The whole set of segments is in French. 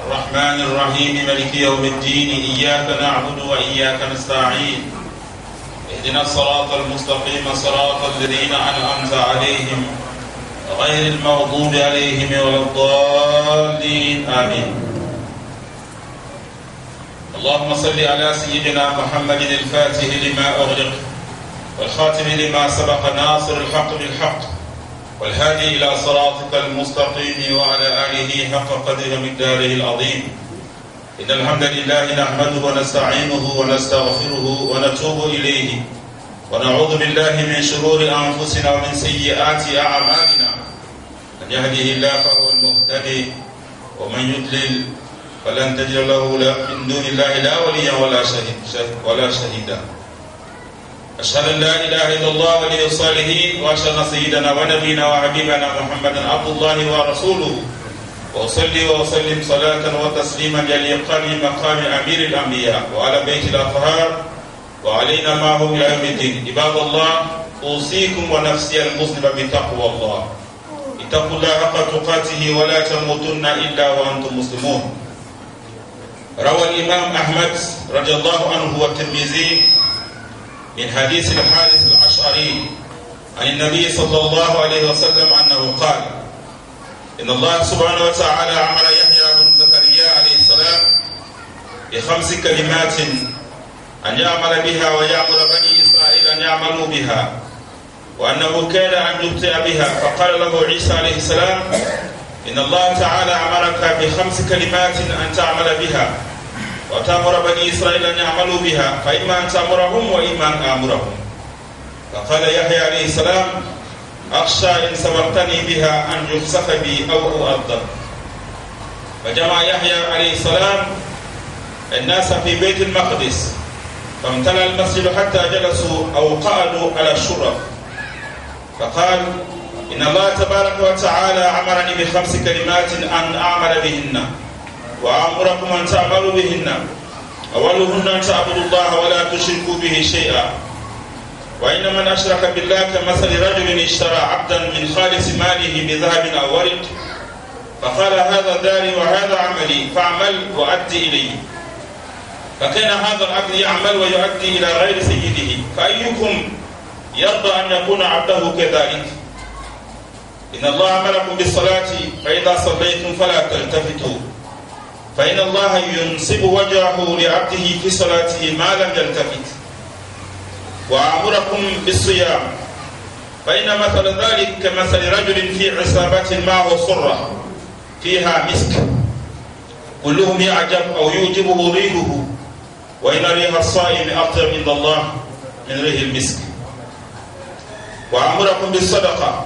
الرحمن الرحيم مالك يوم الدين إياك نعبد وإياك نستعين اهدنا الصراط المستقيم صراط الذين أنعمت عليهم غير المغضوب عليهم ولا الضالين آمين. اللهم صل على سيدنا محمد الفاتح لما أغلق والخاتم لما سبق ناصر الحق بالحق والهادي إلى صراطك المستقيم وعلى آله حق قدر مقداره العظيم. إن الحمد لله نحمده ونستعينه ونستغفره ونتوب إليه ونعوذ بالله من شرور أنفسنا ومن سيئات أعمالنا. من يهده الله فهو المهتدي ومن يضلل فلن تجد له من دون الله لا وليا ولا شهيدا. أشهد أن لا إله إلا الله ولي الصالحين وأشهد أن سيدنا ونبينا وحبيبنا محمدا عبد الله ورسوله وأصلي وأسلم صلاة وتسليما يليقان بمقام أمير الأنبياء وعلى بيت الأطهار وعلينا معهم إلى يوم الدين. عباد الله أوصيكم ونفسي المسلم بتقوى الله. اتقوا الله حق تقاته ولا تموتن إلا وأنتم مسلمون. روى الإمام أحمد رضي الله عنه والترمذي من حديث الحارث الأشعري عن النبي صلى الله عليه وسلم أنه قال: إن الله سبحانه وتعالى أمر يحيى بن زكريا عليه السلام ب5 كلمات أن يعمل بها ويأمر بني إسرائيل أن يعملوا بها وأنه كان أن يبتئ بها. فقال له عيسى عليه السلام: إن الله تعالى أمرك ب5 كلمات أن تعمل بها وتأمر بني إسرائيل أن يعملوا بها، فإما أن تأمرهم وإما أن آمرهم. فقال يحيى عليه السلام: أخشى إن سبقتني بها أن يخسف بي أو أؤذب. فجمع يحيى عليه السلام الناس في بيت المقدس فامتلأ المسجد حتى جلسوا أو قعدوا على الشرف. فقال: إن الله تبارك وتعالى أمرني ب5 كلمات أن أعمل بهن وأمركم أن تعملوا بهن. أولهن أن تعبدوا الله ولا تشركوا به شيئا، وإن من أشرك بالله كمثل رجل اشترى عبدا من خالص ماله بذهب أو ورق فقال: هذا داري وهذا عملي فاعمل وأدي إليه. فكان هذا العبد يعمل ويؤدي إلى غير سيده، فأيكم يرضى أن يكون عبده كذلك؟ إن الله أمركم بالصلاة فإذا صليتم فلا تلتفتوا، فإن الله ينصب وجهه لعبده في صلاته ما لم يلتفت. وأمركم بالصيام فإن مثل ذلك كمثل رجل في عصابة معه صرة فيها مسك كلهم يعجب أو يعجبه ريحه، وإن ريح الصائم أطيب عند الله من ريح المسك. وأمركم بالصدقة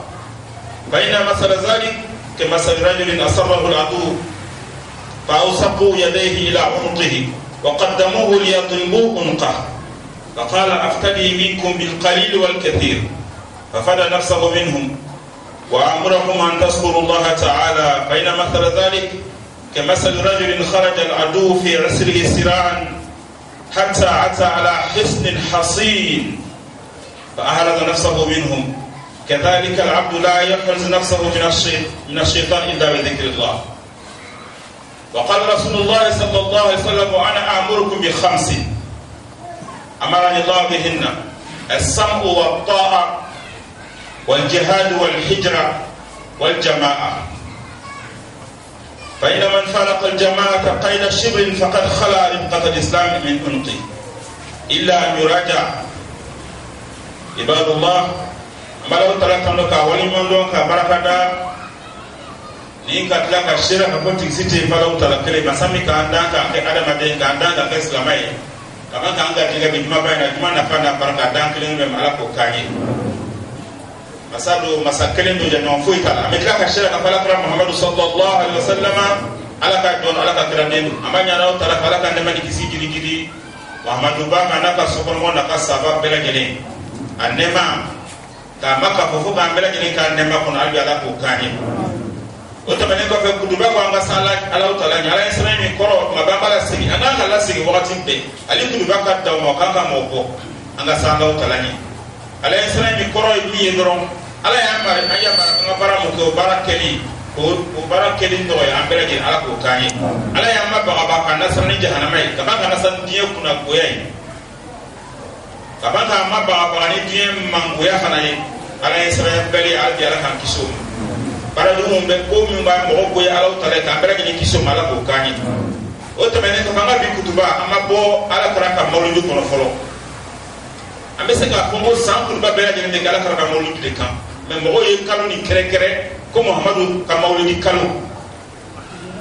فإن مثل ذلك كمثل رجل أسره العدو فأوثقوا يديه إلى عنقه وقدموه ليضربوا عنقه، فقال: أفتدي منكم بالقليل والكثير، ففدى نفسه منهم. وأمركم أن تذكروا الله تعالى فإن مثل ذلك كمثل رجل خرج العدو في عسره سراعا حتى أتى على حصن حصين فأهرز نفسه منهم. كذلك العبد لا يحرز نفسه من الشيطان إلا بذكر الله. وقال رسول الله صلى الله عليه وسلم: وأنا آمركم ب5 أمرني الله بهن: السمع والطاعة والجهاد والهجرة والجماعة. فإن من فارق الجماعة قيد شبر فقد خلع ربقة الإسلام من عنقه إلا أن يراجع. عباد الله أمره تلقى ولمن لونك بركة ni katla ka shira ka konti site fala utala kele masami ka andaka ke adama de ka andaka ke islamai kama ka anga tiga bi juma bayna juma na fana baraka dan kele me mala ko kanye masado masakele ndo jana fuita ametla ka shira ka fala pra Muhammad sallallahu alaihi wasallam ala ka don ala ka kirande amanya na utala fala ka ndema dikisi gili Muhammadu ba mana ka sokon wona ka sabab bela gele anema ka maka fofu ba bela gele ka ndema kono albi ala ko kanye. Otamane ko fe kutuba ko anga sala ala utala nyala isra mi koro mabamba la sigi anga kala sigi wakati mpe ali kutuba ka daw mo kanga mo ko anga sala utala ni ala isra mi koro ibni yedron ala ya mari aya mara nga bara mo ko barakeli ko bara kedin no ya ambere ge ala ko kanye ala ya mabba ba kan nasar ni jahannamai ka ba kan nasar diye kuna goyai ka ba ka mabba ba ni diye mangoya kana ni ala ya sara bali ala di ala kan kiso bara du mo be ko mi ba mo goya ala tale ka ambere ge kiso mala ko kanye o tamene ko fanga bi kutuba amma bo ala karaka mawludu kono folo ambe se ka fongo san kutuba bela ge ne ala karaka mawludu de kan mais mo ye kanu ni kere kere ko muhammadu ka mawlidi kanu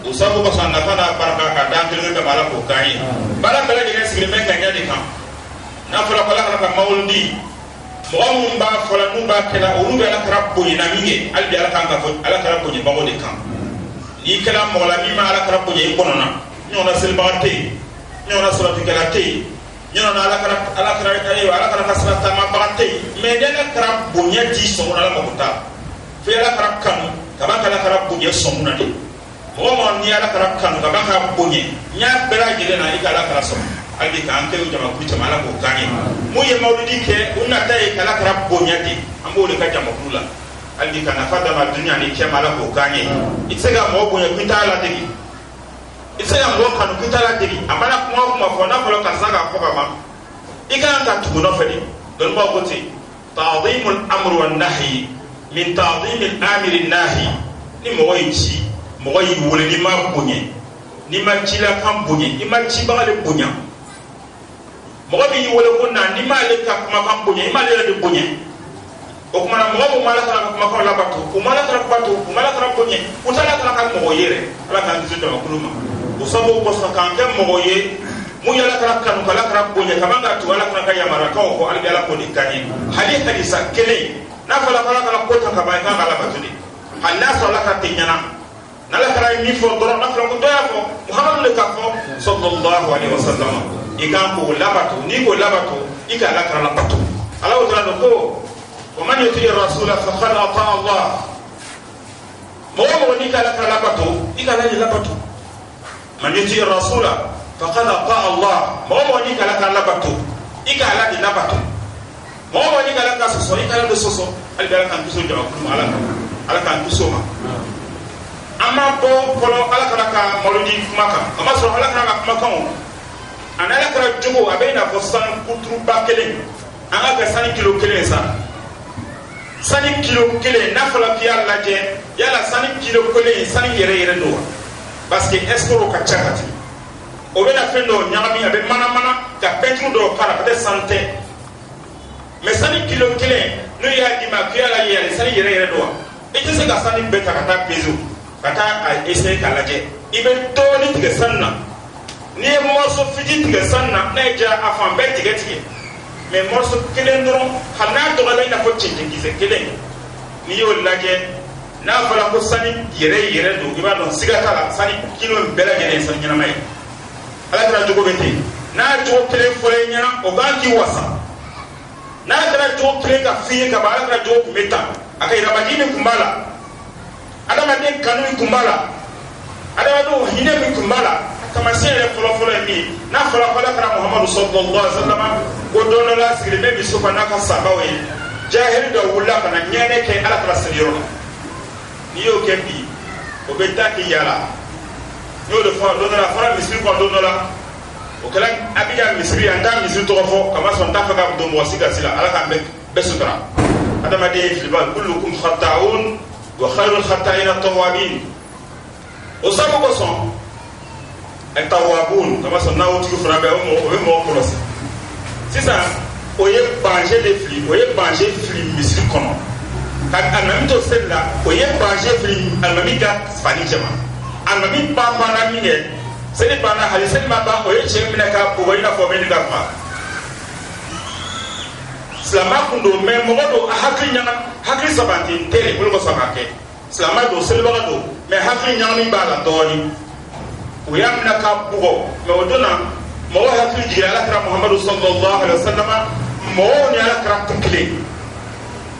usabu ko sanna fana baraka ka dankele be mala ko kany bala bala de sigi men kanya de kan na fala kala ka mawlidi mo mun ba fala mun ba kala uru be ala karabbo ina minge albi ala kan ka fo ala karabbo ni bago de kan ni kala mo la mi ma ala karabbo ni bonona nyona selbate nyona surati kala te nyona ala karabbo kasrata ma bagate me de ala karabbo nyati so ala ko ta ala karab kanu kaba kala karab bunye somuna de mo ni ala karab kanu kaba ka bunye nya bera jile na ikala karab som albi ka anke jama ku jama la ko kanye mo ye mawlidi ke unna tay kala karab bunye de ambo le ka jama kula albi kana fada ma dunya ni ke mala ko kanye itsega mo bunye ku tala de itsega mo kanu ku tala de amana kuma fo na folo ka sanga ko kama ikana ta tugo no fedi don ba ko ti ta'zimul amr wan nahy min ta'zim al-amir an-nahi ni moyi wole ni ma bunye ni ma cila kan bunye ni ma ci ba le bunya mo bi wole ko na ni ma le ka kuma kan bunye ma le de bunye o kuma na mo ma la ka kuma kan la batu o ma la ka batu o ma la ka bunye o ta la ka kan mo yere ala kan zu de makuluma o sabo ko sa kan kan mo ye mu yala ka kan kala ka bunye ka banga tu ala ka ya mara ka ko ala ala ko ni kanye hadisa kele na fala kala kota ka bay ka ala batudi Allah sala ka tinyana nala kala mi fo doro na fala ko doya ko muhammad le ka fo sallallahu alaihi wasallam ikan ko labatu ni ko labatu ika la kala labatu ala wa ta'ala ko wa man yuti rasula fa qad ata Allah mo ni kala kala labatu ika la labatu man yuti rasula fa qad ata Allah mo ni kala kala labatu ika la labatu mo ni kala ka so ni kala do so algala kan tuso jawa kuma ala kan tuso ma amma bo polo ala kana ka molodi kuma kan amma so ala kana kuma kan ana ala kana jugo abena fo san kutru bakele anga ka san kilo kele sa san kilo kele na fala ki alla je yala san kilo kele san yere do parce que escoro ka chakati o bena fendo nyami abe mana ka petru do kala de santé mais sani kilo kelen no ya di ma kiyala yere sani yere do e te se ga sani beta kata peso kata a ese kala je ibe to ni tige sanna ni morso fiji tige sanna na ja afan be tige mais morso kelen dron xana to gala ina ko cinte gise kelen ni yo laje na fala ko sani yere do iba don sigata la sani kilo bela jene sani nyana mai ala tra jogo bete na jogo kelen fole nyana o ga ki wasa na kara jo kire ka fiye ka ba kara jo kumeta akai rabajini kumbala adama den kanu kumbala adama do hine mi kumbala kama sere folo ni na folo kara Muhammad sallallahu alaihi wasallam go dono la sigire be sufa na ka sabawe jahil da wulla kana nyane ke ala kara siriro ni yo kembi o beta ki yala yo de fa dono la fara misri ko dono la o kala abiya misri anda misri to fo kama son ta faga do mo siga sila ala kan be sutra adama de filbal kullukum khata'un wa khairul khata'ina at-tawwabin o sabu ko son at-tawwabun kama son nawo ti fura be o mo ko losi sisa o ye banger de fli o ye banger fli misri kono kan anami to sella o ye banger fli almami ga fani jama almami pa para minge seni bana hali seni maba o ye chengi mina ka po ina fo meni ga fa slama kundo me modo hakri nyana hakri sabanti tele bulu ko sabake slama do selba do me hakri nyana mi bala doni o ya mina ka bugo me odona mo hakri jira la kra Muhammad sallallahu alaihi wasallam mo ni ala kra tukle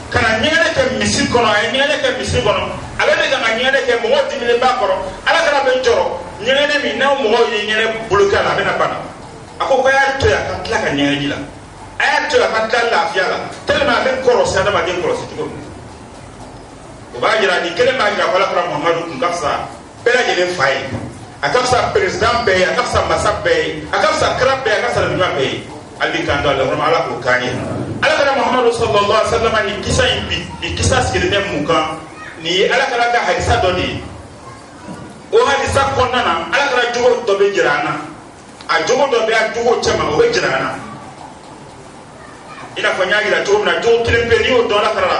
kana nyene ke misi kono ay nyene ke misi kono ala de ga nyene ke mo dimile ba koro ala kra be joro nyene mi na mo ye nyene buluka la bena bana ako ko ya to ya ka tla ka nyene jila aya to ya ka tla la fiala telma be koro sa da ba den koro si ko o b'a jira ni kelen b'a jira ko alakira Muhamadu kun ka fisa bɛɛ lajɛlen fa ye a ka fisa président bɛɛ ye a ka fisa masa bɛɛ ye a ka fisa kira bɛɛ ye a ka fisa ɲuman bɛɛ ye hali bi kan to ala vraiment ala k'o k'an ye alakira Muhamadu sallallahu alaihi wasallam ni kisa in bi ni kisa sigilen bɛ mun kan ni ye alakira ka hadisa dɔ de ye o hadisa kɔnɔna na alakira jogo dɔ bɛ jira an na a jogo dɔ bɛ a jogo cɛman o bɛ jira an na i n'a fɔ n y'a jira cogo min na jogo kelen pe n'i y'o dɔn alakira la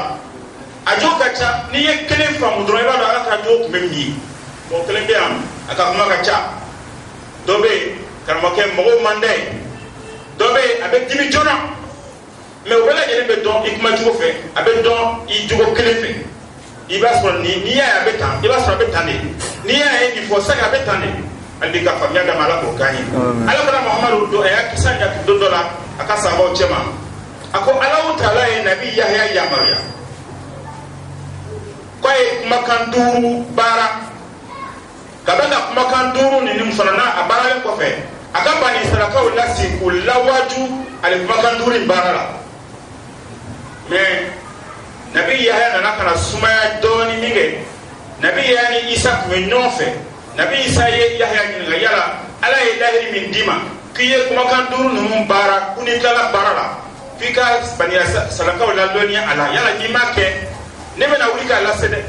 a jogo ka ca n'i ye kelen faamu dɔrɔn i b'a dɔn alakira jogo tun bɛ min ye mɔgɔ kelen bɛ yan a ka kuma ka ca dɔ bɛ yen karamɔgɔkɛ mɔgɔw man dɛ dɔ bɛ yen a bɛ dimi joona mɛ o bɛɛ lajɛlen bɛ dɔn i kuma cogo fɛ a bɛ dɔn i jogo kelen fɛ i b'a sɔrɔ n'i y'a ye a bɛ tan i b'a sɔrɔ a bɛ tan de n'i y'a ye nin fɔ sani a bɛ tan de hali bi ka faamuya d'a ma ala k'o k'an ye alakira Muhamadu don a y'a kisa ɲɛ don dɔ la a ka sahabaw cɛ ma a ko Alahu Taala ye nabi Yahya yamaruya k'a ye kumakan 5 baara ka bɛ ka kumakan 5 ninnu fana na a baaralen kɔfɛ a ka bani Israilakaw lasi k'u lawaju ale kumakan 5 in baara la mais nabi Yahya nana kana sumaya dɔɔni min kɛ nabi Yahya ni Isa tun bɛ ɲɔgɔn fɛ nabi Isa ye Yahya ɲininka yala ala ye lahiri min d'i ma k'i ye kumakan 5 ninnu baara ko n'i tilala baara la f'i ka bani Israilakaw ladɔnniya a la yala n'i m'a kɛ ne bɛna wuli k'a lase dɛ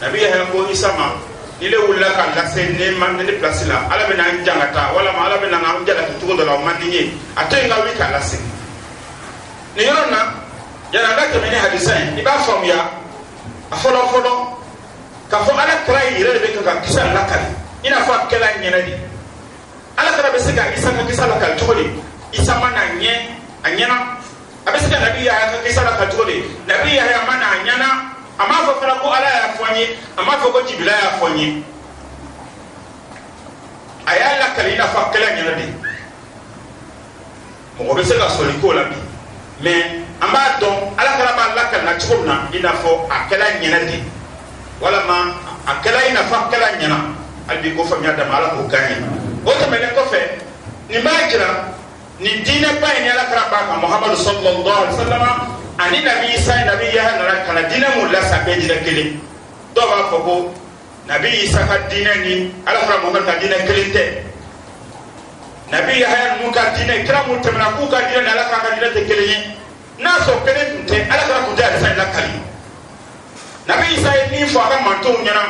nabi Yahya ko Isa ma ni le wulila k'a lase ne place la ala bɛna n jan ka taa walama ala bɛna n jalaki cogo dɔ la o man di n ye a to yen ka wuli k'a lase nin yɔrɔ na yana an ka tɛmɛ ni hadisa in i b'a faamuya a fɔlɔ k'a fɔ ala kira yɛrɛ de bɛ ka kisa lakali i n'a fɔ a kɛla ɲɛnɛ de ala kira bɛ se ka Isa ka kisa lakali cogo di Isa ma na ɲɛ a ɲɛna a bɛ se ka nabi Yahya ka kisa lakali cogo di nabi Yahya ma na a ɲɛna a m'a fɔ fana ko ala y'a fɔ n ye a m'a fɔ ko Jibirila y'a fɔ n ye a y'a lakali i n'a fɔ a kɛla ɲɛnɛ de mɔgɔ bɛ se ka sɔli k'o la bi mais an b'a dɔn ala kira b'a lakali na cogo min na i n'a fɔ a kɛla ɲɛnɛ de walama a kɛla i n'a fɔ a kɛla ɲɛna hali bi ko faamuya dama ala k'o k'an ye o tɛmɛnen kɔfɛ nin b'a jira nin diinɛ ba in ni ala kira b'a kan Muhamadu sallallahu alaihi wasallam ani nabi Isa nabi Yahya nana kana diinɛ mun lasa bɛɛ diinɛ kelen dɔw b'a fɔ ko nabi Isa ka diinɛ ni ala kira Muhamadu ka diinɛ kelen tɛ nabi Yahya ninnu ka diinɛ kira mun tɛmɛna k'u ka diinɛ ni ala kira ka diinɛ tɛ kelen ye n'a sɔrɔ kelen tun tɛ ala kira tun tɛ hadisa in lakali nabi Isa ye min fɔ a ka mantonw ɲɛna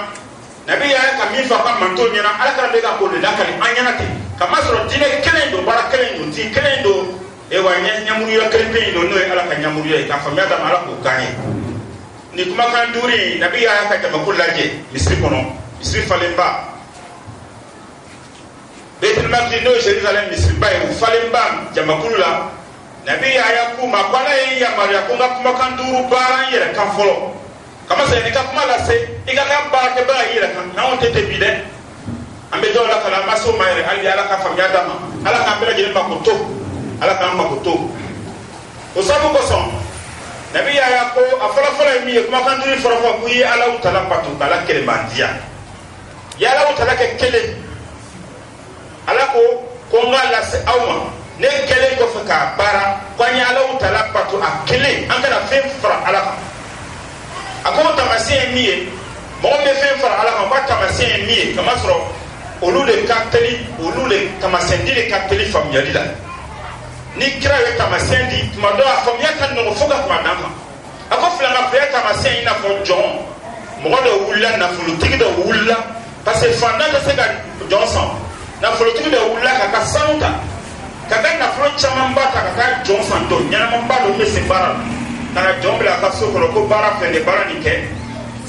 nabi Yahya ka min fɔ a ka mantonw ɲɛna ala kira bɛ ka k'o de lakali an ɲɛna ten kamasɔrɔ diinɛ kelen don baara kelen don tin kelen don wa ɲamuruya kelen pe don n'o ye ala ka ɲamuruya ye k'a faamuya d'a ma ala k'o k'an ye ni kumakan 5 in nabi Yahya ka jamako lajɛ misiri kɔnɔ misiri falenba Baitul Maqdis n'o ye Jerusalem misiriba ye u falenba jamakulu la nabi Yahya k'u ma ko ala ye yamaruya ko n ka kumakan 5 baara n yɛrɛ kan fɔlɔ kamasɔrɔ n'i ka kuma lase i ka kɛ baarakɛbaga i yɛrɛ kan n'anw tɛ bi dɛ an bɛ dɔw la ka na an ma se o ma yɛrɛ hali ala ka faamuya d'a ma ala k'an bɛɛ lajɛlen mako to ala k'an mako to o sababu kosɔn nabi Yahya ko a fɔlɔfɔlɔ ye min ye kumakan 5 fɔlɔfɔlɔ k'u ye Alahu Taala bato k'ala kelemantiya i ye Alahu Taala kɛ kelen ala ko n k'a lase aw ma ne kelen kɔfɛ k'a baara ko an ye Alahu Taala bato a kelen an kana fɛn fara ala kan a ko taamasiyɛn ye min ye mɔgɔ min bɛ fɛn fara ala kan o ka taamasiyɛn ye min ye kamasɔrɔ olu de ka teli taamasiyɛn di de ka teli faamuyali la ni kira ye taamasiyɛn di tuma dɔ a faamuya ka nɔgɔn fo ka kuma dan kan a ko filankafɛya taamasiyɛn i n'a fɔ jɔn mɔgɔ dɔ wulila nafolotigi dɔ wulila parce que fantan tɛ se ka jɔn san nafolotigi dɔ wulila ka ka sanu ta ka ka nafolo camanba ta ka taa jɔn san dɔ ɲɛnamaba dɔ bɛ se baara la ka na jɔn bila a ka so kɔnɔ ko baara filɛ nin baara nin kɛ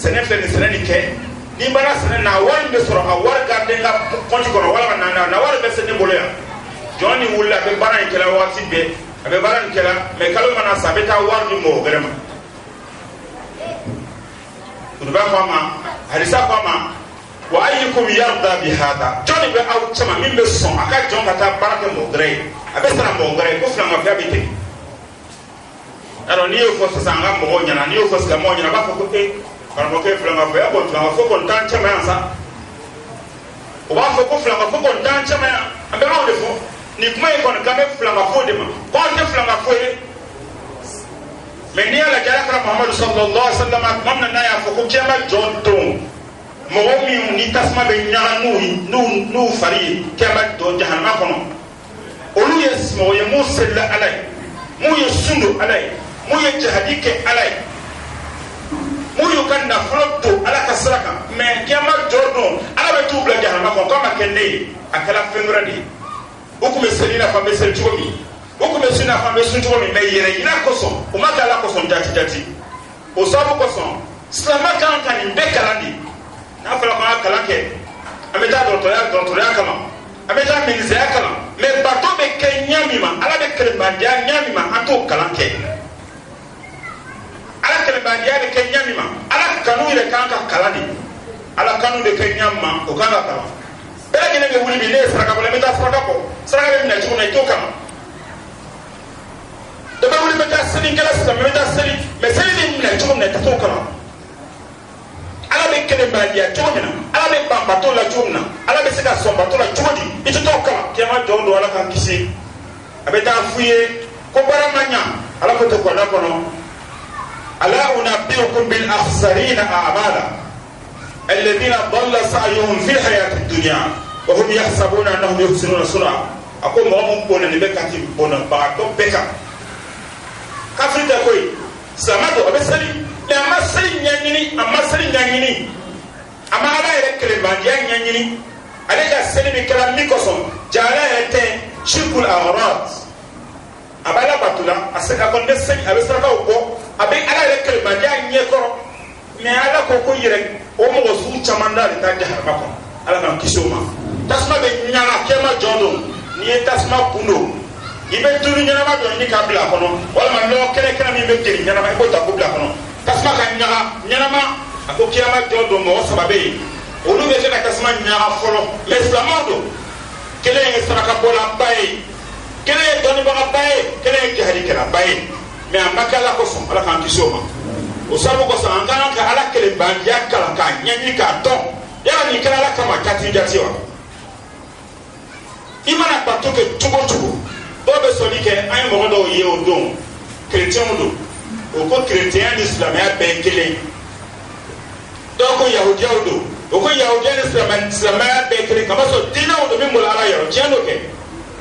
sɛnɛ filɛ nin sɛnɛ nin kɛ ni baara sɛnɛ na wari bɛ sɔrɔ a wari garden ka kɔnti kɔnɔ walima na wari bɛ se ne bolo yan jɔn ni wulila a bɛ baara in kɛla waati bɛɛ a bɛ baara in kɛla mɛ kalo mana sa a bɛ taa wari di mɔgɔ wɛrɛ ma kutuba ko a ma hadisa ko a ma wa ayyukum yarda bi hada jɔn de bɛ aw cɛma min bɛ sɔn a ka jɔn ka taa baara kɛ mɔgɔ wɛrɛ ye a bɛ sara mɔgɔ wɛrɛ ye ko filankafɛya bɛ ten alors n'i y'o fɔ sisan an ka mɔgɔw ɲɛna n'i y'o fɔ silamɛw ɲɛna a b'a fɔ ko karamɔgɔkɛ filankafɛya ko filankafo kɔni t'an cɛma yan sa o b'a fɔ ko filankafo kɔni t'an cɛma yan an bɛ anw de fɔ nin kuma in kɔni kan bɛ filankafo de ma ko an tɛ filankafo ye mais ni ala jara kala Muhammad sallallahu alaihi wasallam mamna na ya foko kiyama jonto mo mi ni tasma be nyaga nu fari kiyama do jahannama kono olu yesmo ye musalla alai mu yesundu alai mu ye jahadike alai mu yukanna frotto ala kasraka mais kiyama jodo ala be tubla jahannama kono kama kende akala fengradi okume selina fa be sel tugomi okume sina fa be sun tugomi me yere ina koso o maka la koso jati o sabu koso islama kan kan be kalandi na fala ko kalake ameta doctorat kama ameta ministère kama me bato be kenyami ma ala be kele bandia nyami ma ato kalanke ala kele bandia be kenyami ma ala kanu ile kan ka kalandi ala kanu be kenyama o kan ka kala bela gene be wuli bi ne saraka ko meta saraka ko saraka be na chuna ito kama de ba wuli meta sini kala sa meta sini me sini ni na chuna ito kama ala be kele bandia chuna ala be bambato la chuna ala be sika sombato la chudi ito to kama kema dondo ala kan kisi abeta fuye ko baramanya ala ko to ko na kono ala unabbiukum bil akhsarina a'mala الذين ضل سعيهم في الحياة الدنيا وهم يحسبون أنهم يحسنون صنعا أقول مهم بونا نبكة بونا بعدو بكة كافر تقول سامدو أبي سلي لما سلي نيني أما سلي نيني أما على يركل ما جاء نيني على سلي بكلام ميكوسون جالا يتين شرك الأغراض أبلا بطلا أقول بسلي أبي سرقا وكو أبي على يركل ما جاء نيكو mais ala ko ko yire o mo su chamanda le ta jahar mako ala na kisoma tasma be nyana kema jodo ni tasma pundo ibe turu nyana ma do ni kabla kono wala ma lo kene kene mi be jeri nyana ma ko ta kubla kono tasma ka nyana ma ko kiyama jodo mo sababe o lu be ka tasma nyana folo l'islamado kele ngi saraka bola baye kele doni ba baye kele jahari kala baye mais amaka la ko son ala kan kisoma o sabu ko san kan ka ala kele bandia kala ka nyanyi ka don ya ni kala la kama kati jati wa imana pato ke tugo do be so ni ke ay mo do ye o don chrétien do o ko chrétien islam ya be kele do ko yahudi do o ko yahudi islam ya be kele kama so dina o do mi mo la ya jeno ke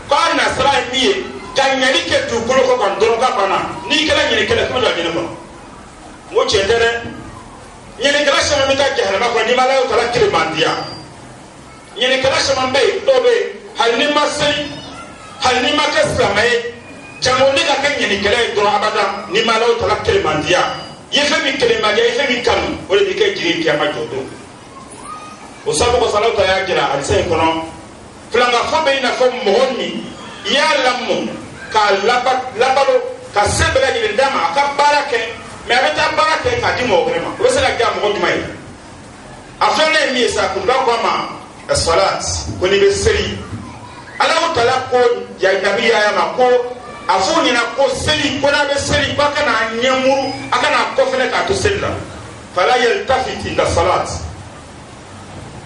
ko na sara mi ka nyani ke tu ko ko don ka bana ni kala nyani kele ko do ni ko mo chendere nyene kala shama mita jahannama ko ni mala ko la kire mandia nyene kala shama be to be halni masai halni makaslamai jamoni ka kan nyene kala do abada ni mala ko la kire mandia yefe mi kire mandia yefe mi kanu o le dike jiri kiyama jodo o sabu ko salatu ya jira al sai kono flanga fo be na fo mohonni ya lamu ka labalo ka sebela ni ndama ka barake mais avec ta baraka ka di mo vraiment o se la ga mo duma yi afele mi sa ku ba ko ma salat ko ni be seri ala taala ko ya nabi ya ma ko afu ni na ko seri ko na be seri ba kana nyamuru akana ko fele ka to sella fala yaltafit inda salat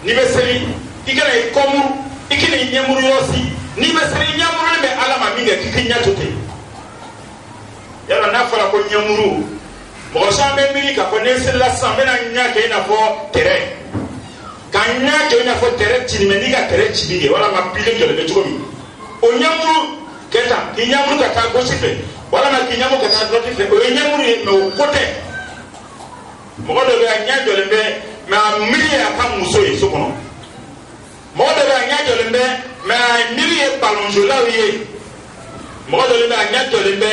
ni be seri ikana ikomuru ikina nyamuru yosi ni be seri nyamuru be ala ma minga kikinya tote yala na fala ko nyamuru mo sa be miri ka ko ne sella sa be na nya ke na fo tere kan nya ke na fo tere chini me ni ka tere chini wala ma pile ke le betuko mi o nyamuru keta ki nyamuru ka ta go sife wala na ki nyamuru ka ta go sife o nyamuru me o kote mo do be nya do le be ma miri ya ka muso yi so kono mo do be nya do le be ma miri e balonjola yi mo do le be nya do le be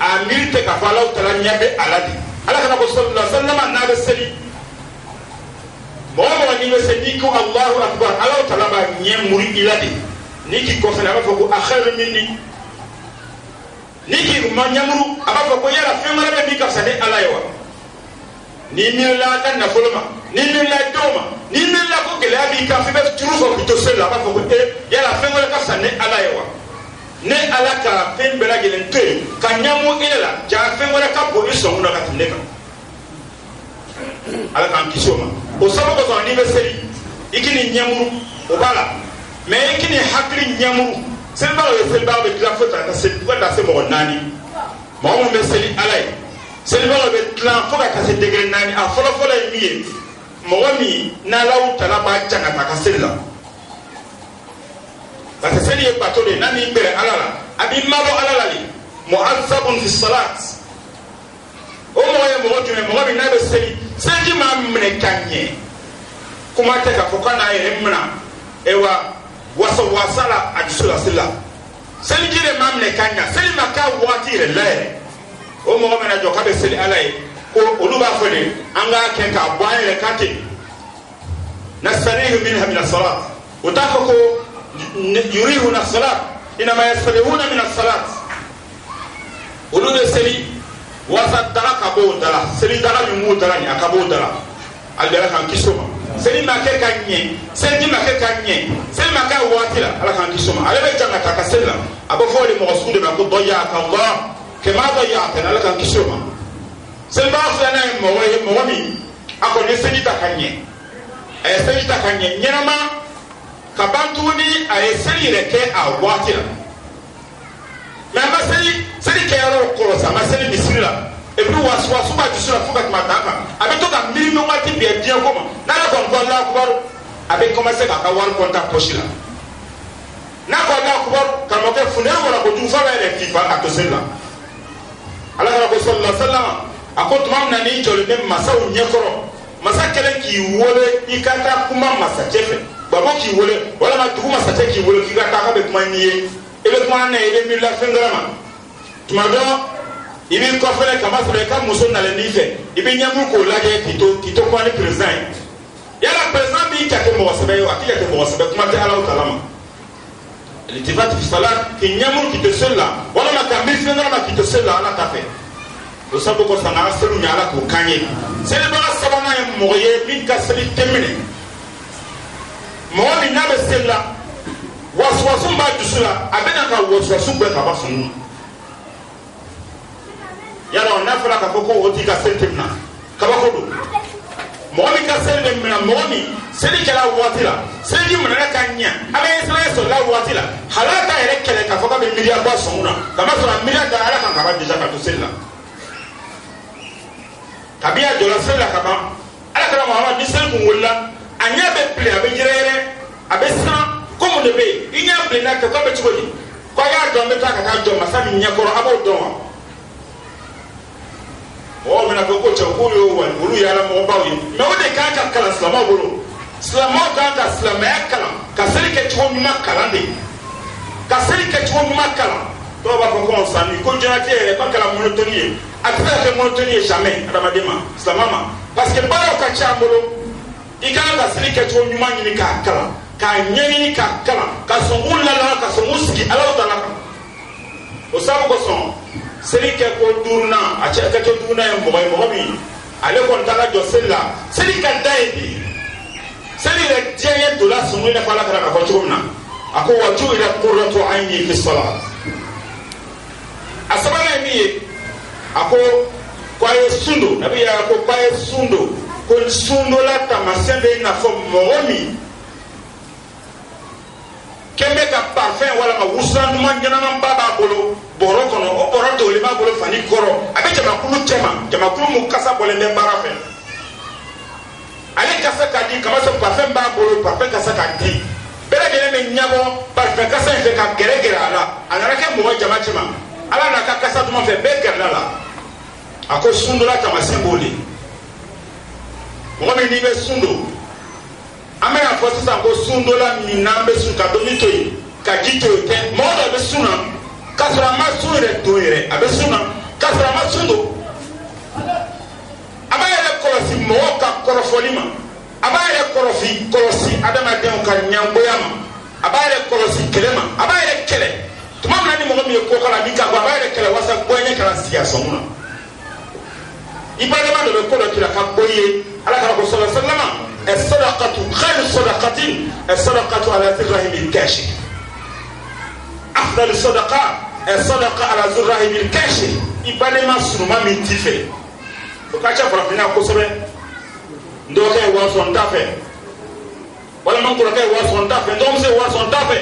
a miri te ka fala o tala nya be aladi ala kana ko sallallahu alaihi wasallam na be seli mo ni be seli ko Allahu akbar ala tala ba nyemuri iladi niki ko fela ba ko akhir minni niki ma nyamuru aba ko yala fe mara be ka sade ala yawa ni mi la kan na foloma ni mi la doma ni mi la ko gele abi ka fe be turu so ko to sela ba ko yala fe mara ka sade ala yawa ne ala ka fen bela gelen te ka nyamu ilela ja fen wala ka bo iso ngona ka tinde ka ala kan kisoma o sabo ko ni be seri ikini nyamuru o bala me ikini hakri nyamuru selba o selba be la fota ka se wala se mo nani mo mo be seri alai selibaga be tlan fo ka kase degré nani a fɔlɔ fɔlɔ ye min ye mɔgɔ min n'Alahu tala b'a janga ta ka seli la parce que seli ye bato de n'a n'i bɛrɛ Ala la a b'i mabɔ Ala la de mu'azzabun fi salat o mɔgɔ ye mɔgɔ jumɛn mɔgɔ min n'a bɛ seli seliji m'a minɛ ka ɲɛ kuma tɛ k'a fɔ k'a n'a yɛrɛ minɛ ewa wasa la a dusu la seli la seliji de m'a minɛ ka ɲɛ seli ma k'a waati yɛrɛ la yɛrɛ o mɔgɔ mana jɔ k'a bɛ seli Ala ye ko olu b'a fɔ de an k'a kɛ k'a bɔ an yɛrɛ kan ten nastarihu minha min as-salat o t'a fɔ ko yurihuna as-salat inama yastarihuna min as-salat olu bɛ seli wasa daga ka bɔ o da la seli daga min b'o da la nin a ka bɔ o da la Ala k'an kisi o ma seli ma kɛ ka ɲɛ seliji ma kɛ ka ɲɛ seli ma kɛ a waati la Ala k'an kisi o ma ale bɛ janga ta ka seli la a bɛ fɔ de mɔgɔ sugu de ma ko dɔyaka Allah kɛmɛ dɔyaka Ala k'an kisi o ma selibaga filanan ye mɔgɔ ye mɔgɔ min a kɔni ye seli ta ka ɲɛ a ye seli ta ka ɲɛ ɲɛnama ka ban tuguni a ye seli yɛrɛ kɛ a waati la mais a ma seli kɛyɔrɔ kɔlɔsi a ma seli misiri la et puis wasuwasu b'a dusu la fo ka tɛmɛ a dan kan a bɛ to ka miiri min waati bɛɛ diɲɛ ko ma n'ale kɔni ko Alahu akubaru a bɛ commencer k'a ka wari compte poche la n'a ko Alahu akubaru karamɔgɔkɛ funɛni wara kojugu f'a bɛ yɛrɛ fifa a to seli la Ala ko sallallahu alaihi wa sallam a ko tuma min na n'i jɔlen bɛ masaw ɲɛkɔrɔ masa kɛlen k'i wele i ka taa kuma masakɛ fɛ babo k'i wele walama dugu masakɛ k'i wele k'i ka taa k'a bɛ kuma n'i ye i bɛ kuma n'a ye i bɛ miiri la fɛn dɔ ma tuma dɔ i b'i kɔfɛlɛ kama sɔrɔ i ka muso nalen n'i fɛ i bɛ ɲɛmu k'o lajɛ k'i to kuma ni président ye yala président b'i jate mɔgɔ sɛbɛ ye wa a t'i jate mɔgɔ sɛbɛ kuma tɛ Alahu Taala ma iltifat fi salat k'i ɲɛmu k'i to seli la walama ka miiri fɛn dɔ ma k'i to seli la Ala ta fɛ o sabu ko san an ka seliw ɲɛ Ala k'o kan ye selibaga sabanan ye mɔgɔ ye min ka seli tɛ minɛ mɔgɔ min n'a bɛ seli la wasuwasu b'a dusu la a bɛna ka wasuwasu bɛɛ ka bɔ sɔnni ma yala n'a fɔra k'a fɔ ko o t'i ka seli tɛ minɛ kabako don mɔgɔ min ka seli bɛ minɛ mɔgɔ min seli kɛra waati la seliji minɛna ka ɲɛ Ala ye seli sɔrɔla waati la hali a t'a yɛrɛ kɛlɛ k'a fɔ k'a bɛ miiriya bɔ sɔngun na kama sɔrɔ a miiriya da Ala kan ka ban déjà ka to seli la kabi a jɔla seli la ka ban Ala kɛra Muhamadu ni seli kun wulila a ɲɛ bɛ bilen a bɛ yɛrɛyɛrɛ a bɛ siran ko mun de bɛ yen i ɲɛ bilenna kɛ k'a bɛ cogo di ko a y'a dɔn n bɛ taa ka taa jɔ masa min ɲɛkɔrɔ a b'o dɔn wa mɔgɔw bɛna fɔ ko cɛ k'olu y'o wali olu yala mɔgɔbaw ye mais o de kan ka kalan silamɛw bolo silamɛw kan ka silamɛya kalan ka seli kɛ cogo ɲuman kalan de ka seli kɛ cogo ɲuman kalan dɔw b'a fɔ ko sani ko jɛnatigɛ yɛrɛ ko kɛra monotoni ye a tɛ se ka kɛ monotoni ye jamais adamaden ma silamɛ ma parce que baaraw ka ca an bolo i kan ka seli kɛ cogo ɲuman ɲini k'a kalan k'a ɲɛɲini k'a kalan ka sɔn k'u ladala ka sɔn k'u sigi Alahu Taala kan o sababu kosɔn seli kɛ ko duurunan a cɛ kɛ to duurunan ye mɔgɔ min ale kɔni taara jɔ seli la seli ka da ye bi seli yɛrɛ diɲɛ ye dola sɔngɔ ne fɔ Ala kɛra k'a fɔ cogo min na a ko wa ju'ila qurratu ayni fi salat a sabanan ye min ye a ko a ye sun don nabi y'a ko a ye sun don ko sun dɔ la taamasiyɛn bɛ i n'a fɔ mɔgɔ min kɛn bɛ ka parfɛn walama wusulan ɲuman ɲɛnaman ba b'a bolo bɔrɔ kɔnɔ o bɔrɔ dogolen b'a bolo fani kɔrɔ a bɛ jamakulu cɛma jamakulu mun kasa bɔlen bɛ baara fɛ ale kasa ka di kamasɔrɔ parfɛn b'a bolo parfɛn kasa ka di bɛɛ lajɛlen bɛ ɲɛbɔ parfɛn kasa in fɛ ka gɛrɛ a la a nana kɛ mɔgɔ jama cɛma Ala n'a ka kasa duman fɛ bɛɛ gɛrɛla la a ko sun dɔ la taamasiyɛn b'o de mɔgɔ min n'i bɛ sun don an bɛna fɔ sisan ko sun dɔ la min n'an bɛ sun ka dɔnni to yen ka ji to yen tɛ mɔgɔ dɔ bɛ sun na k'a sɔrɔ a ma sun yɛrɛ don yɛrɛ a bɛ sun na k'a sɔrɔ a ma sun don a b'a yɛrɛ kɔlɔsi mɔgɔw ka kɔrɔfɔli ma a b'a yɛrɛ kɔlɔsi adamadenw ka ɲɛngoya ma a b'a yɛrɛ kɔlɔsi kɛlɛ ma a b'a yɛrɛ kɛlɛ tuma min na ni mɔgɔ min ye ko kala min ka bɔ a b'a yɛrɛ kɛlɛ walasa bɔɲɛ kana sigi a sɔngun na i balima dɔ bɛ ko dɔ kira ka bɔ i ye Ala ka ko sallallahu alaihi wasallam as-sadaqatu khayru sadaqatin as-sadaqatu ala zirrahimil kashi afdalu sadaqa as-sadaqa ala zirrahimil kashi i balima suruma min t'i fɛ o ka ca farafinna kosɛbɛ n dɔgɔkɛ ye wari sɔrɔ n t'a fɛ walima n kɔrɔkɛ ye wari sɔrɔ n t'a fɛ n dɔgɔmuso ye wari sɔrɔ n t'a fɛ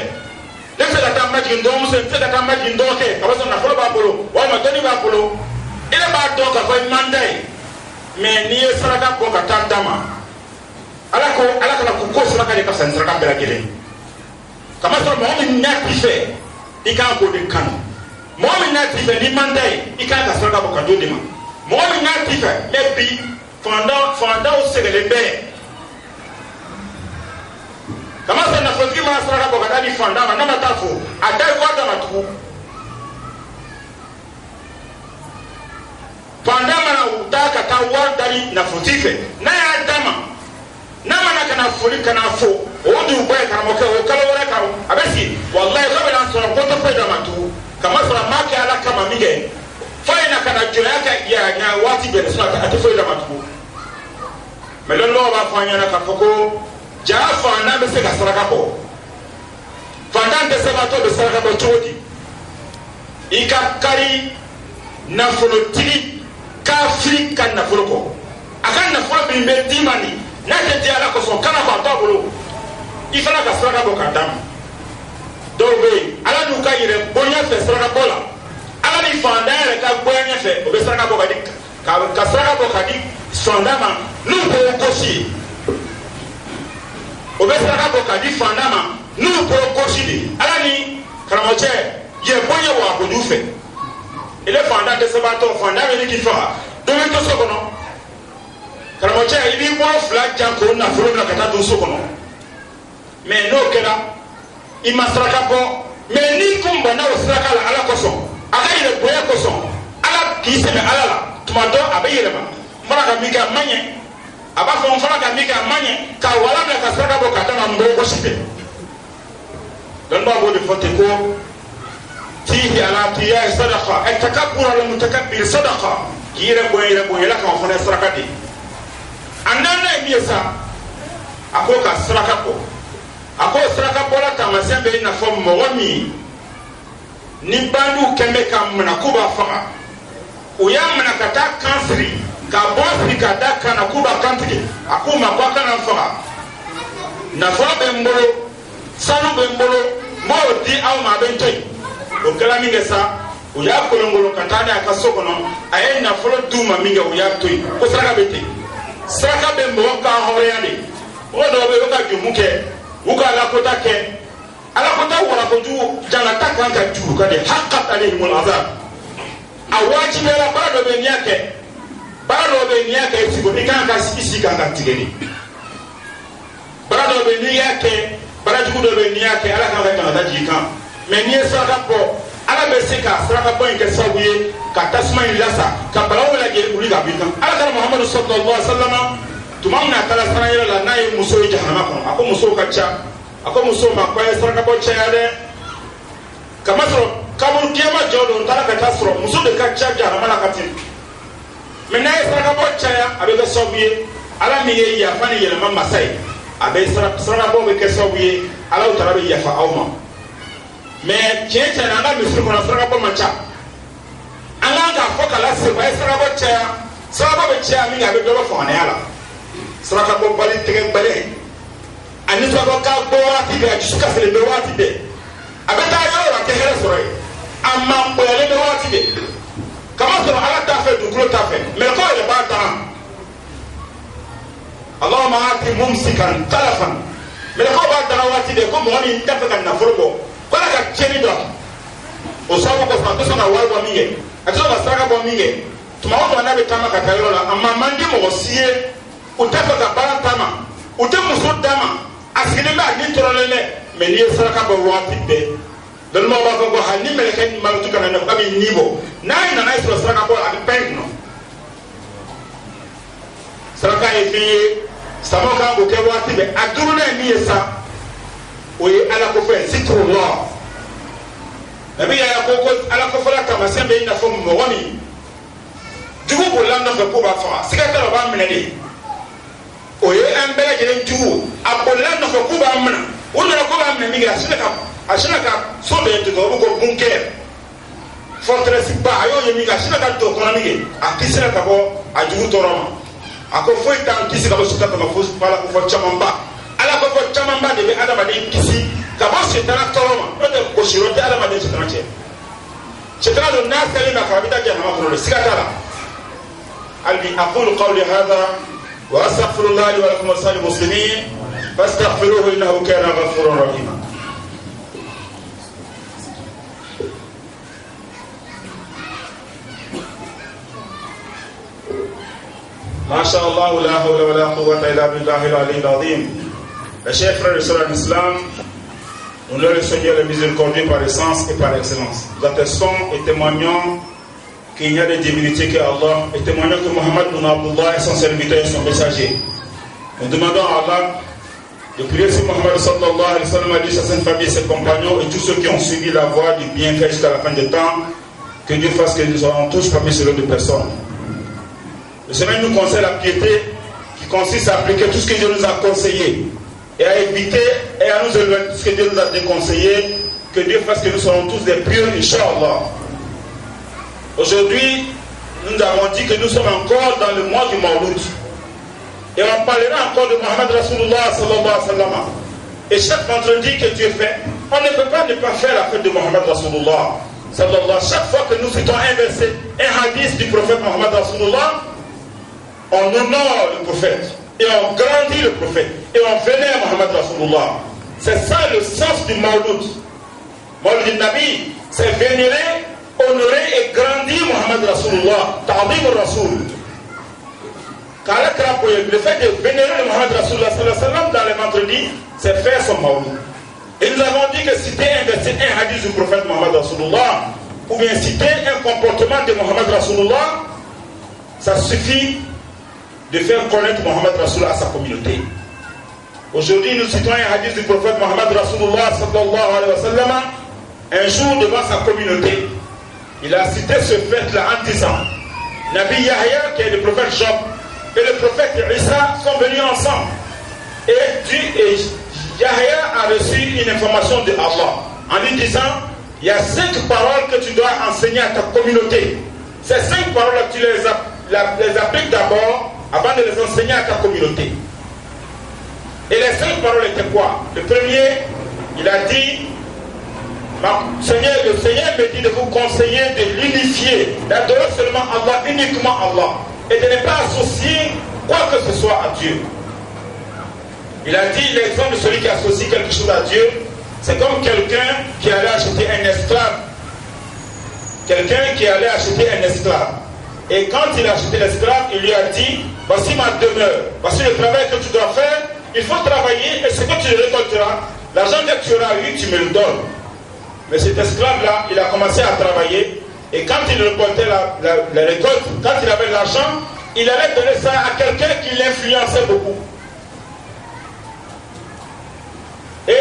ne bɛ se ka taa majigin n dɔgɔmuso ye n bɛ se ka taa majigin n dɔgɔkɛ ka b'a sɔrɔ nafolo b'a bolo walima dɔnni b'a bolo ila ba do ka ko mandai me ni saraka ko ka tandama ala kana ko saraka de ka san saraka bela gele kama so mo min na tife ika ko de kan mo min na tife ni mandai ika ka saraka ko ka do de ma mo min na tife le bi fanda o segele be kama sa na foki ma saraka ko ka di fanda na mata fo adai ko da matu fanda mana utaka ta war dari na fotife na ya dama na mana kana foli kana fo o di ubai kana mo ka o kala wala ka abesi wallahi ko bela so ko to pe da matu kama so ma ka ala kama mige faina kana jura ka ya nya wati be so ta ati fo da matu melon lo ba fanya na ka foko ja fanda be se ka saraka ko fanda de se ba to be saraka ko chodi ika kari na folo tili kafiri kan na folo ko akan na folo bi me dimani na te ti ala ko so kana ko to bolo ifana ka saraka ko kadam do be ala nu ka yire bonya fe saraka bola ala ni fanda re ka bonya fe o be saraka ko kadi ka saraka ko kadi sondama nu ko ko si o be saraka ko kadi fandama nu ko ko si di ala ni karamoche ye bonya wa ko jufe ile fanda de sabato fanda be ni kifa do be to sokono karamoche ibi mo fla janko na furo na kata do sokono me no kela i masraka bo me ni kumba na usraka la ala koso aga ile boya koso ala kise me ala la tumado abayire ma maraka miga manye aba fo fara ka miga manye ka wala na ka saraka bo kata na mbo ko sipe dan ba bo de fote ko فيه على طياء صدقة التكبر على المتكبر صدقة يربو لك وفنا سرقة دي عندنا يميسا أكو كسرقة أكو سرقة بولا تمسين بين فم مومي نبانو كمكا من كوبا فما ويا من كتا كانسري كابوسري كدا كان كوبا كانتري أكو ما كوكا نفما نفما بمبولو سانو بمبولو مو دي أو ما بنتي o kala minge sa o ya kolongolo katana ka sokono ayen na folo duma minge o ya toy ko saka bete saka be mo ka hoyani o do be ka jumuke u ka la kota ke ala kota wala ko ju jana takkan ka ju ka de haqqat alayhim al'azab awaji be la bara do be nyake sigo ikan ka isi kan ka tigeni bara do be nyake bara ju do be nyake ala kan ka ta jikan mais ni saraka bo ala be se ka saraka bo nke sabuye ka tasma ilasa ka balawo la ge uli ga bikan ala kana muhammadu sallallahu alaihi wasallam tumamna kala sarayela la nay muso jahannama ko ako muso kacha ako muso ma ko saraka bo chayade kama so kabul kiyama jodo ntala ka tasro muso de kacha jahannama la katin mais nay saraka bo chaya abe ga sabuye ala mi ye ya fani yele mamma sai abe saraka bo be ke sabuye ala utara be ya fa awma mais cece na nga misiri kɔnɔ saraka bɔ man ca an kan k'a fɔ kala seba ye saraka bɔ caya saraka bɛ caya min a bɛ dɔ bɔ fanganya la saraka bɔ bali tɛgɛ gbɛlɛ ani saraka ka bɔ waati bɛɛ a dusu kasilen bɛ waati bɛɛ a bɛ taa yɔrɔ la a tɛ hɛrɛ sɔrɔ yen a mangoyalen bɛ waati bɛɛ kama sɔrɔ ala t'a fɛ dugukolo t'a fɛ mɛlɛkɛw yɛrɛ b'a dan Allahumma ati mumsikan talafan mɛlɛkɛw b'a dan waati bɛɛ ko mɔgɔ min t'a fɛ ka nafolo bɔ kala ka tiɲɛni dɔ o sababu kɔfɛ a tɛ sɔn ka wari bɔ min kɛ a tɛ sɔn ka saraka bɔ min kɛ tuma o tuma n'a bɛ taama ka taa yɔrɔ la a man di mɔgɔ si ye u tɛ fɛ ka baara taama u tɛ muso d'a ma a sigilen bɛ a ni tɔɔrɔlen dɛ mɛ n'i ye saraka bɔ waati bɛɛ dɔnnibaw b'a fɔ ko hali ni mɛlɛkɛ malutu kana na k'a bɛ ni bɔ n'a nana ye sɔrɔ saraka bɔ a bɛ pɛn kɔnɔ saraka ye fɛn ye samaw kan k'o kɛ waati bɛɛ a duurunan ye min ye sa o ye ala ko fɛ zikrullah nabi ya ko ala ko fala tamasɛn bɛ i n'a fɔ mɔgɔ min jugu bolila nɔfɛ ko b'a faga siga t'a la o b'a minɛ de o ye an bɛɛ lajɛlen jugu a bolila nɔfɛ ko b'a minɛ o nana ko b'a minɛ min kɛ a sinna ka so bɛɛ tigɛ o bɛ ko bunkɛr forteresse ba a y'o ye min kɛ a sinna ka don kɔnɔ min kɛ a kisira ka bɔ a jugu tɔɔrɔ ma a ko foyi t'an kisi ka bɔ sita kama fo ala ko fɔ camanba ala ko fɔ camanba de bɛ adamaden kisi ka bɔ sitana tɔɔrɔ ma n'o tɛ gosiro tɛ adamaden sitana cɛ شكرا للناس كلمة كابيتا جانا مقرر سكتلا قلبي أقول قولي هذا وأستغفر الله لي ولكم ولسائر المسلمين فاستغفروه إنه كان غفورا رحيما. ما شاء الله لا حول ولا قوة إلا بالله العلي العظيم. Les chers frères et sœurs en islam, nous leur Seigneur le miséricordieux par essence et par excellence. Nous attestons et témoignons qu'il n'y a de divinité qu'Allah et témoignons que Mohammed ibn Abdullah est son serviteur et son messager. Nous demandons à Allah de prier sur Mohammed sallallahu alayhi wa sallam, à sa sainte famille, ses compagnons et tous ceux qui ont suivi la voie du bienfait jusqu'à la fin des temps. Que Dieu fasse que nous soyons tous parmi ces de personnes. Le Seigneur nous conseille la piété qui consiste à appliquer tout ce que Dieu nous a conseillé et à éviter et à nous éloigner tout ce que Dieu nous a déconseillé. Que Dieu fasse que nous soyons tous des pieux, Inch'Allah. Aujourd'hui, nous avons dit que nous sommes encore dans le mois du Mawlud. Et on parlera encore de Mohammed Rasulullah sallallahu alayhi wa sallam. Et chaque vendredi que Dieu fait, on ne peut pas ne pas faire la fête de Mohammed Rasulullah sallallahu. Chaque fois que nous citons un verset, un hadith du prophète Mohammed Rasulullah, on honore le prophète et on grandit le prophète et on vénère Mohammed Rasulullah. C'est ça le sens du Mawlud. Mawlud Nabi, c'est vénérer, honorer et grandir Mohammed Rasulullah, Ta'zim al-Rasul. Le fait de vénérer Mohammed Rasulullah dans les vendredis, c'est faire son Mawlud. Et nous avons dit que citer un verset, un hadith du prophète Mohammed Rasulullah, ou bien citer un comportement de Mohammed Rasulullah, ça suffit de faire connaître Mohammed Rasulullah à sa communauté. Aujourd'hui, nous citons un hadith du prophète Mohammed Rasulullah sallallahu alayhi wa sallam. Un jour, devant sa communauté, il a cité ce fait-là en disant Nabi Yahya, qui est le prophète Job, et le prophète Isa sont venus ensemble. Et Yahya a reçu une information de Allah en lui disant il y a 5 paroles que tu dois enseigner à ta communauté. Ces 5 paroles, tu les appliques d'abord avant de les enseigner à ta communauté. Et les 5 paroles étaient quoi? Le premier, il a dit le Seigneur me dit de vous conseiller de l'unifier, d'adorer seulement Allah, uniquement Allah, et de ne pas associer quoi que ce soit à Dieu. Il a dit l'exemple de celui qui associe quelque chose à Dieu, c'est comme quelqu'un qui allait acheter un esclave. Quelqu'un qui allait acheter un esclave. Et quand il a acheté l'esclave, il lui a dit voici ma demeure, voici le travail que tu dois faire, il faut travailler et ce que tu récolteras, l'argent que tu auras eu, tu me le donnes. Mais cet esclave-là, il a commencé à travailler et quand il récoltait la récolte, quand il avait l'argent, il allait donner ça à quelqu'un qui l'influençait beaucoup. Et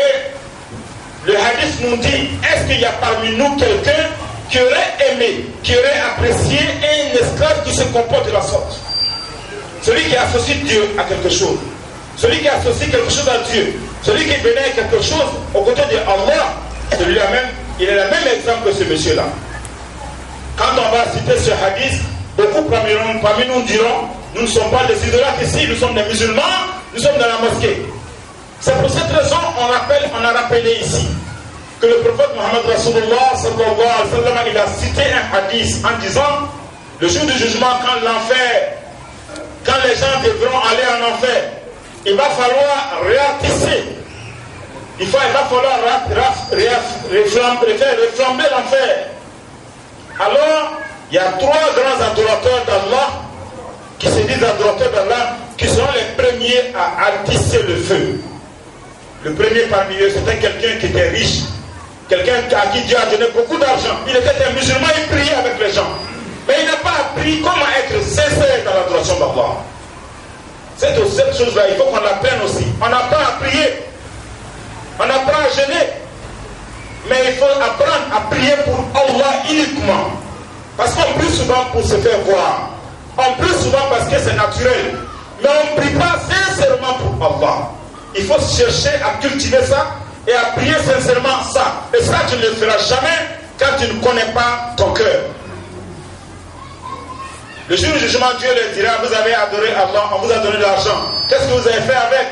le hadith nous dit, est-ce qu'il y a parmi nous quelqu'un qui aurait aimé, qui aurait apprécié un esclave qui se comporte de la sorte? Celui qui associe Dieu à quelque chose, celui qui associe quelque chose à Dieu, celui qui vénère quelque chose aux côtés de Allah, celui-là même, il est le même exemple que ce monsieur-là. Quand on va citer ce hadith, beaucoup parmi nous diront, nous ne sommes pas des idolâtres ici, nous sommes des musulmans, nous sommes dans la mosquée. C'est pour cette raison on a rappelé ici que le prophète Mohammed Rasulullah sallallahu alayhi wa sallam, il a cité un hadith en disant le jour du jugement, quand les gens devront aller en enfer, il va falloir réartisser, il va falloir faire reflamber l'enfer. Alors il y a 3 grands adorateurs d'Allah qui se disent adorateurs d'Allah, qui seront les premiers à attiser le feu. Le premier parmi eux, c'était quelqu'un qui était riche, quelqu'un à qui Dieu a donné beaucoup d'argent. Il était un musulman, il priait avec les gens. Mais il n'a pas appris comment être sincère dans l'adoration d'Allah. Cette chose-là, il faut qu'on l'apprenne aussi. On apprend à prier, on apprend à jeûner, mais il faut apprendre à prier pour Allah uniquement. Parce qu'on prie souvent pour se faire voir. On prie souvent parce que c'est naturel. Mais on ne prie pas sincèrement pour Allah. Il faut chercher à cultiver ça et à prier sincèrement ça. Et ça, tu ne le feras jamais quand tu ne connais pas ton cœur. Le jour du jugement, Dieu leur dira, vous avez adoré Allah, on vous a donné de l'argent. Qu'est-ce que vous avez fait avec?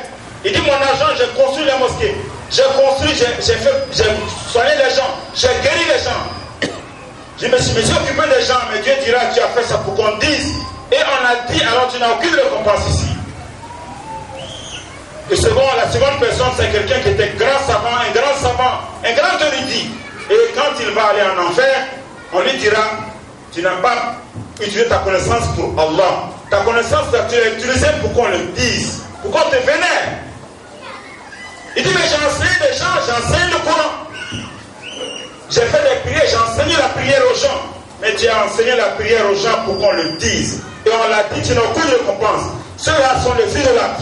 Il dit, mon argent, j'ai construit les mosquées. J'ai construit, j'ai soigné les gens, j'ai guéri les gens. Je me suis occupé des gens, mais Dieu dira, tu as fait ça pour qu'on dise. Et on a dit, alors tu n'as aucune récompense ici. La seconde personne, c'est quelqu'un qui était grand savant, un grand érudit. Et quand il va aller en enfer, on lui dira, tu n'as pas utilisé ta connaissance pour Allah. Ta connaissance, tu l'as utilisée pour qu'on le dise, pour qu'on te vénère. Il dit, mais j'enseigne des gens, j'enseigne le Coran. J'ai fait des prières, j'ai enseigné la prière aux gens. Mais tu as enseigné la prière aux gens pour qu'on le dise. Et on l'a dit, tu n'as aucune récompense. Ceux-là sont les idolâtres.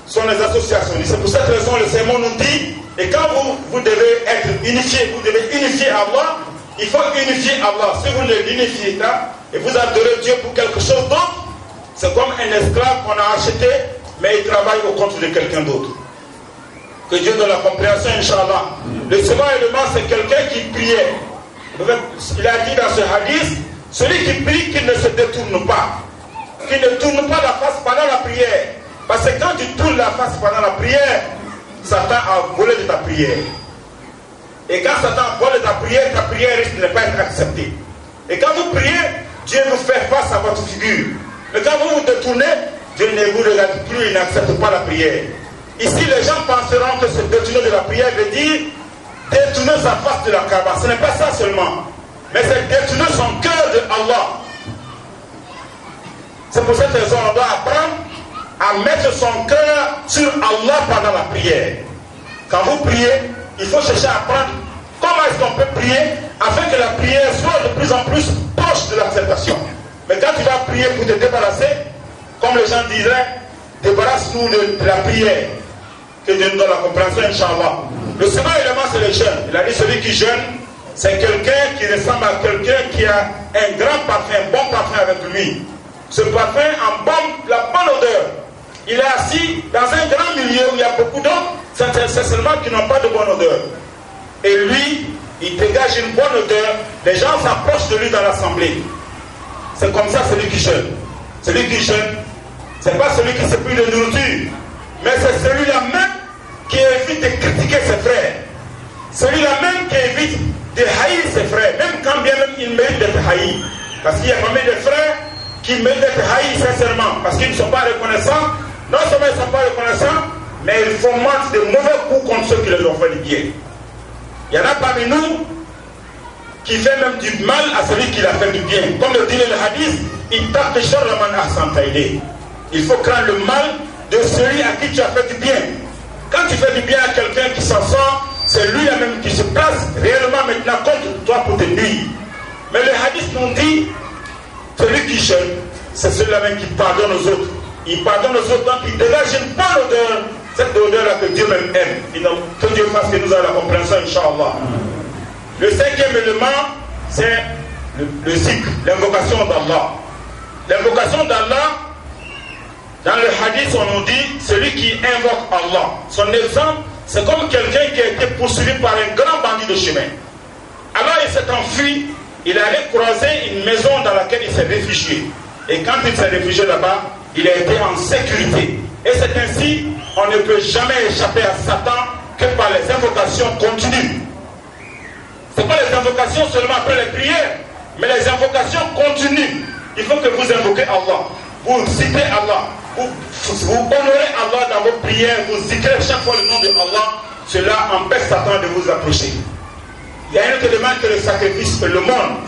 Sont les associations. C'est pour cette raison le sermon nous dit, et quand vous devez être unifié, vous devez unifier Allah, il faut unifier Allah. Si vous ne l'unifiez pas, et vous adorez Dieu pour quelque chose d'autre, c'est comme un esclave qu'on a acheté, mais il travaille au compte de quelqu'un d'autre. Que Dieu donne la compréhension, Inch'Allah. Le second élément, c'est quelqu'un qui priait. Il a dit dans ce hadith, celui qui prie, qu'il ne se détourne pas. Qu'il ne tourne pas la face pendant la prière. Parce que quand tu tournes la face pendant la prière, Satan a volé de ta prière. Et quand Satan vole de ta prière risque de ne pas être acceptée. Et quand vous priez, Dieu vous fait face à votre figure. Mais quand vous vous détournez, Dieu ne vous regarde plus, il n'accepte pas la prière. Ici, les gens penseront que se détourner de la prière veut dire détourner sa face de la Kaaba. Ce n'est pas ça seulement. Mais c'est détourner son cœur de Allah. C'est pour cette raison qu'on doit apprendre à mettre son cœur sur Allah pendant la prière. Quand vous priez, il faut chercher à apprendre comment est-ce qu'on peut prier afin que la prière soit de plus en plus proche de l'acceptation. Mais quand tu vas prier pour te débarrasser, comme les gens diraient, débarrasse-nous de la prière. Que Dieu nous donne la compréhension, Inch'Allah. Le second élément, c'est le jeûne. Il a dit celui qui jeûne, c'est quelqu'un qui ressemble à quelqu'un qui a un grand parfum, un bon parfum avec lui. Ce parfum la bonne odeur. Il est assis dans un grand milieu où il y a beaucoup d'hommes, c'est seulement qui n'ont pas de bonne odeur. Et lui, il dégage une bonne odeur. Les gens s'approchent de lui dans l'assemblée. C'est comme ça celui qui jeûne. Celui qui jeûne, ce n'est pas celui qui se prive de nourriture, mais c'est celui-là même qui évite de critiquer ses frères. Celui-là même qui évite de haïr ses frères, même quand bien même il mérite d'être haï. Parce qu'il y a combien de frères qui méritent d'être haïs sincèrement, parce qu'ils ne sont pas reconnaissants. Non seulement ils ne sont pas reconnaissants, mais ils fomentent de mauvais coups contre ceux qui leur ont fait du bien. Il y en a parmi nous qui fait même du mal à celui qui l'a fait du bien. Comme le dit le hadith, il faut craindre le mal de celui à qui tu as fait du bien. Quand tu fais du bien à quelqu'un qui s'en sort, c'est lui même qui se place réellement maintenant contre toi pour te nuire. Mais le hadith nous dit, celui qui jeûne, c'est celui-là même qui pardonne aux autres. Il pardonne aux autres, donc il dégage une bonne odeur, cette odeur-là que Dieu même aime. Que Dieu fasse que nous ayons la compréhension, Inch'Allah. Le cinquième élément, c'est le zikr, l'invocation d'Allah. L'invocation d'Allah, dans le hadith, on nous dit, celui qui invoque Allah. Son exemple, c'est comme quelqu'un qui a été poursuivi par un grand bandit de chemin. Alors il s'est enfui, il est allé croiser une maison dans laquelle il s'est réfugié. Et quand il s'est réfugié là-bas, il a été en sécurité. Et c'est ainsi, on ne peut jamais échapper à Satan que par les invocations continues. Ce n'est pas les invocations seulement après les prières, mais les invocations continues. Il faut que vous invoquez Allah, vous citez Allah, vous honorez Allah dans vos prières, vous citez chaque fois le nom de Allah. Cela empêche Satan de vous approcher. Il y a un autre élément que le sacrifice et le monde.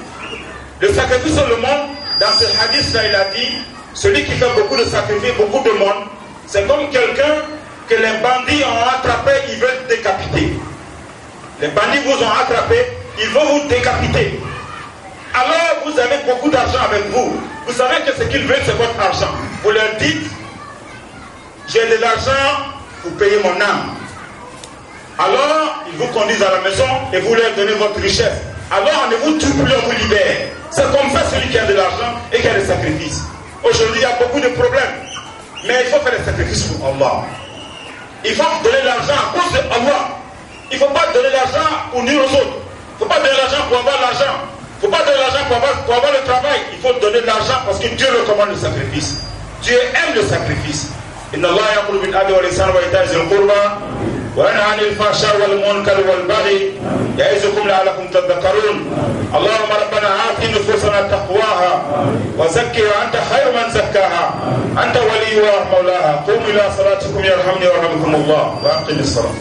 Le sacrifice et le monde, dans ce hadith-là, il a dit, celui qui fait beaucoup de sacrifices, beaucoup de monde, c'est comme quelqu'un que les bandits ont attrapé, ils veulent décapiter. Les bandits vous ont attrapé, ils vont vous décapiter. Alors vous avez beaucoup d'argent avec vous. Vous savez que ce qu'ils veulent, c'est votre argent. Vous leur dites, j'ai de l'argent, vous payez mon âme. Alors, ils vous conduisent à la maison et vous leur donnez votre richesse. Alors, on ne vous tue plus, on vous libère. C'est comme ça celui qui a de l'argent et qui a des sacrifices. Aujourd'hui, il y a beaucoup de problèmes. Mais il faut faire des sacrifices pour Allah. Il faut donner l'argent à cause de Allah. Il ne faut pas donner l'argent pour nuire aux autres. Il ne faut pas donner l'argent pour avoir l'argent. Il ne faut pas donner l'argent pour avoir le travail. Il faut donner de l'argent parce que Dieu recommande le sacrifice. Dieu aime le sacrifice. Inna Allah yaqulu bil adli wal ihsani wa ita'i zil qurba وينهى عن الفحشاء والمنكر والبغي يعظكم لعلكم تذكرون. اللهم ربنا آت نفوسنا تقواها وزكها أنت خير من زكاها أنت وليها ومولاها. قوموا إلى صلاتكم يرحمني ويرحمكم الله وأقم الصلاة.